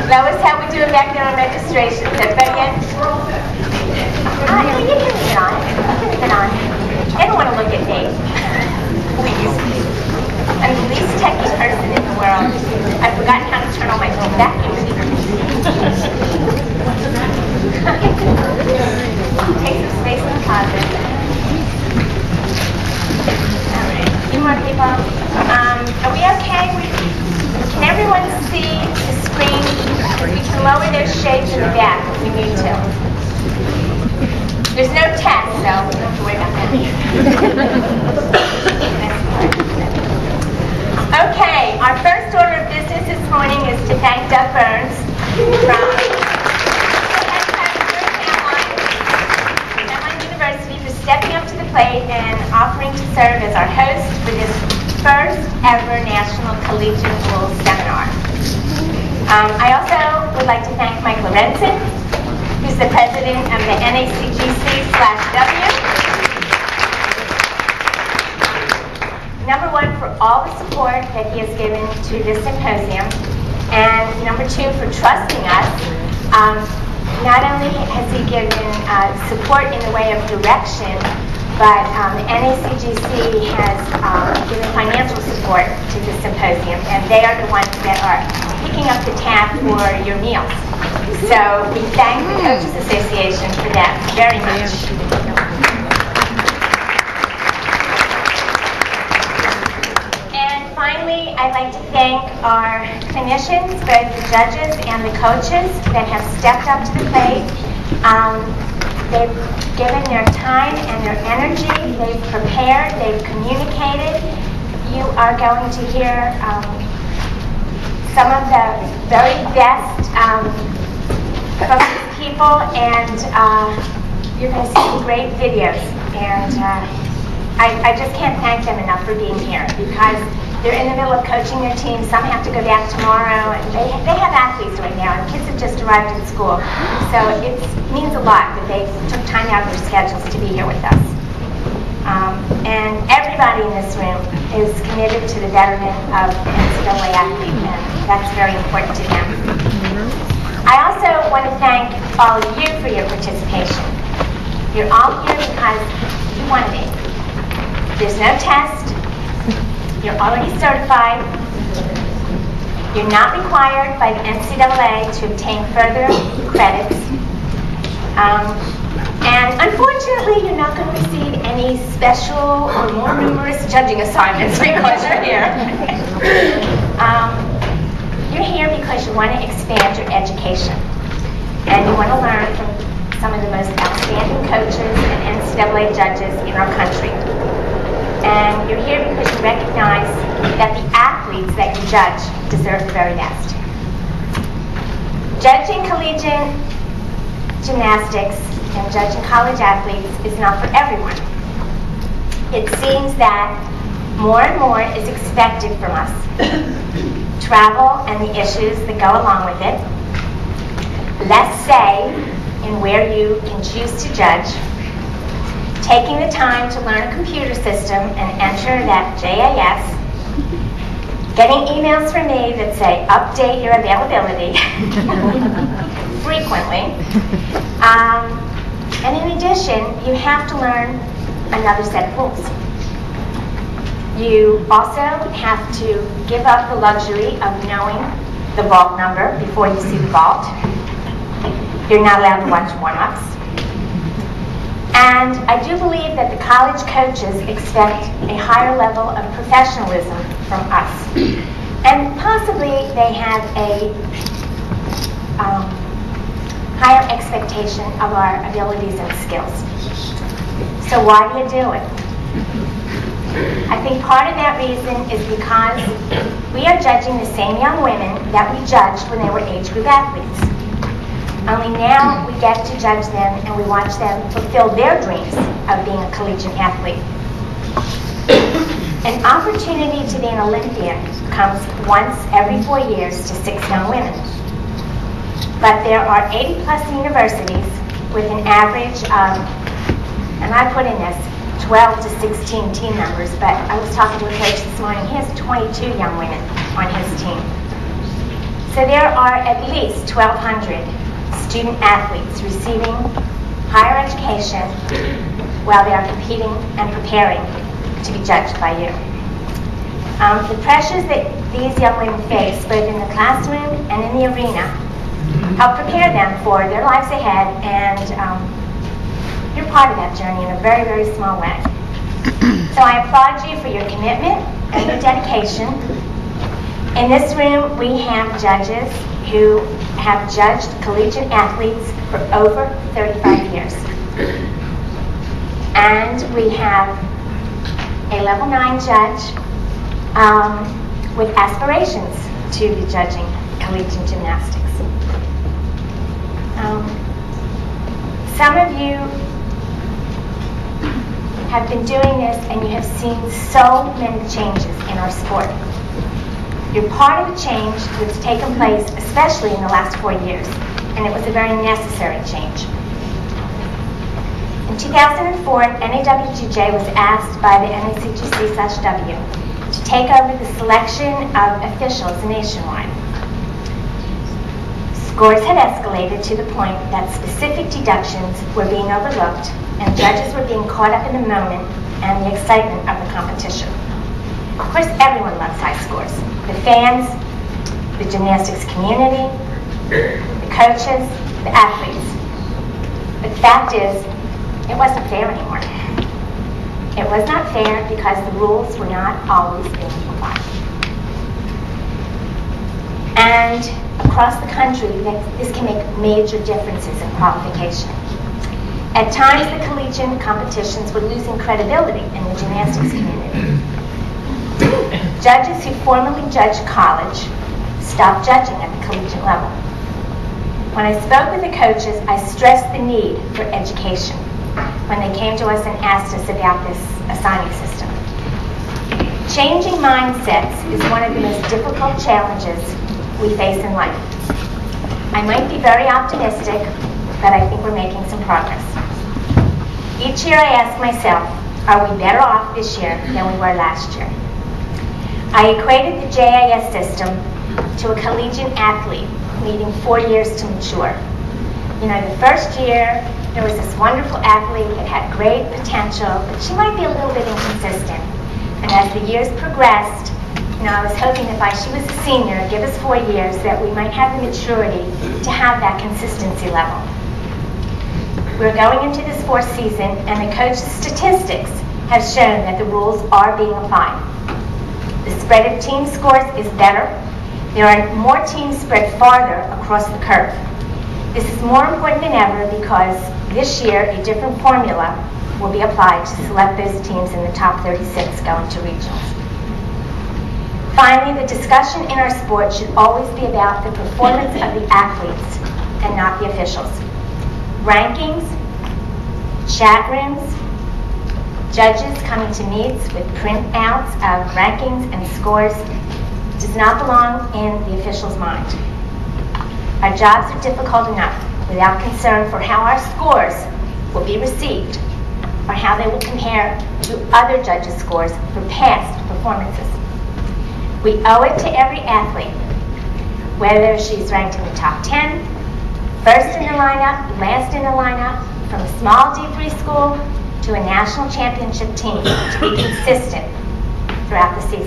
Lois, how we doing back there on registration? Is everybody in? You can leave it on. You can leave it on. They don't want to look at me. Please. I'm the least techie person in the world. I've forgotten how to turn on my own vacuum cleaner. Take some space in the closet. All right. A few more people. Are we okay? Can everyone see the screen? We can lower those shades in the back if we need to. There's no test, so we don't have to worry about that. Okay, our first order of business this morning is to thank Doug Burns from Caroline University for stepping up to the plate and offering to serve as our host for this first ever National Collegiate Rules Seminar. I also would like to thank Mike Lorenzen, who's the president of the NAWGJ/W. Number one, for all the support that he has given to this symposium, and number two, for trusting us. Not only has he given support in the way of direction, but the NAWGJ has given financial support to the symposium, and they are the ones that are picking up the tab for your meals. So we thank the Coaches Association for that very much. And finally, I'd like to thank our clinicians, both the judges and the coaches, that have stepped up to the plate. They've given their time and their energy. They've prepared. They've communicated. You are going to hear some of the very best focused people, and you're going to see some great videos. And I just can't thank them enough for being here, because they're in the middle of coaching their team. Some have to go back tomorrow, and they have athletes right now, and kids have just arrived at school. So it means a lot that they took time out of their schedules to be here with us. And everybody in this room is committed to the betterment of the NCAA athlete, and that's very important to them. I also want to thank all of you for your participation. You're all here because you want to be. There's no test. You're already certified. You're not required by the NCAA to obtain further credits. And unfortunately, you're not going to receive any special or more numerous judging assignments because you're here. You're here because you want to expand your education. And you want to learn from some of the most outstanding coaches and NCAA judges in our country. And you're here because you recognize that the athletes that you judge deserve the very best. Judging collegiate gymnastics and judging college athletes is not for everyone. It seems that more and more is expected from us. Travel and the issues that go along with it. Less say in where you can choose to judge. Taking the time to learn a computer system and enter that JAS. Getting emails from me that say, update your availability frequently. And in addition, you have to learn another set of rules. You also have to give up the luxury of knowing the vault number before you see the vault. You're not allowed to watch warm-ups. And I do believe that the college coaches expect a higher level of professionalism from us. And possibly they have a higher expectation of our abilities and skills. So why do you do it? I think part of that reason is because we are judging the same young women that we judged when they were age group athletes. Only now we get to judge them and we watch them fulfill their dreams of being a collegiate athlete. An opportunity to be an Olympian comes once every 4 years to 6 young women. But there are 80+ universities with an average of, and I put in this, 12 to 16 team members, but I was talking to a coach this morning, he has 22 young women on his team. So there are at least 1,200 student athletes receiving higher education while they are competing and preparing to be judged by you. The pressures that these young women face, both in the classroom and in the arena, help prepare them for their lives ahead, and you're part of that journey in a very, very small way. So I applaud you for your commitment and your dedication. In this room, we have judges who have judged collegiate athletes for over 35 years. And we have a level 9 judge with aspirations to be judging collegiate gymnastics. Some of you have been doing this and you have seen so many changes in our sport. You're part of a change that's taken place, especially in the last 4 years, and it was a very necessary change. In 2004, NAWGJ was asked by the NACGC/W to take over the selection of officials nationwide. Scores had escalated to the point that specific deductions were being overlooked and judges were being caught up in the moment and the excitement of the competition. Of course, everyone loves high scores. The fans, the gymnastics community, the coaches, the athletes. But the fact is, it wasn't fair anymore. It was not fair because the rules were not always being applied. And across the country, this can make major differences in qualification. At times, the collegiate competitions were losing credibility in the gymnastics community. Judges who formerly judged college stopped judging at the collegiate level. When I spoke with the coaches, I stressed the need for education when they came to us and asked us about this assigning system. Changing mindsets is one of the most difficult challenges we face in life. I might be very optimistic, but I think we're making some progress. Each year I ask myself, are we better off this year than we were last year? I equated the JIS system to a collegiate athlete needing 4 years to mature. You know, the first year, there was this wonderful athlete that had great potential, but she might be a little bit inconsistent. And as the years progressed, you know, I was hoping that by she was a senior, give us 4 years, that we might have the maturity to have that consistency level. We're going into this 4th season, and the coach's statistics have shown that the rules are being applied. The spread of team scores is better. There are more teams spread farther across the curve. This is more important than ever because this year a different formula will be applied to select those teams in the top 36 going to regionals. Finally, the discussion in our sport should always be about the performance of the athletes and not the officials. Rankings, chat rooms, judges coming to meets with printouts of rankings and scores does not belong in the official's mind. Our jobs are difficult enough without concern for how our scores will be received or how they will compare to other judges' scores for past performances. We owe it to every athlete, whether she's ranked in the top 10, first in the lineup, last in the lineup, from a small D3 school to a national championship team, to be consistent throughout the season.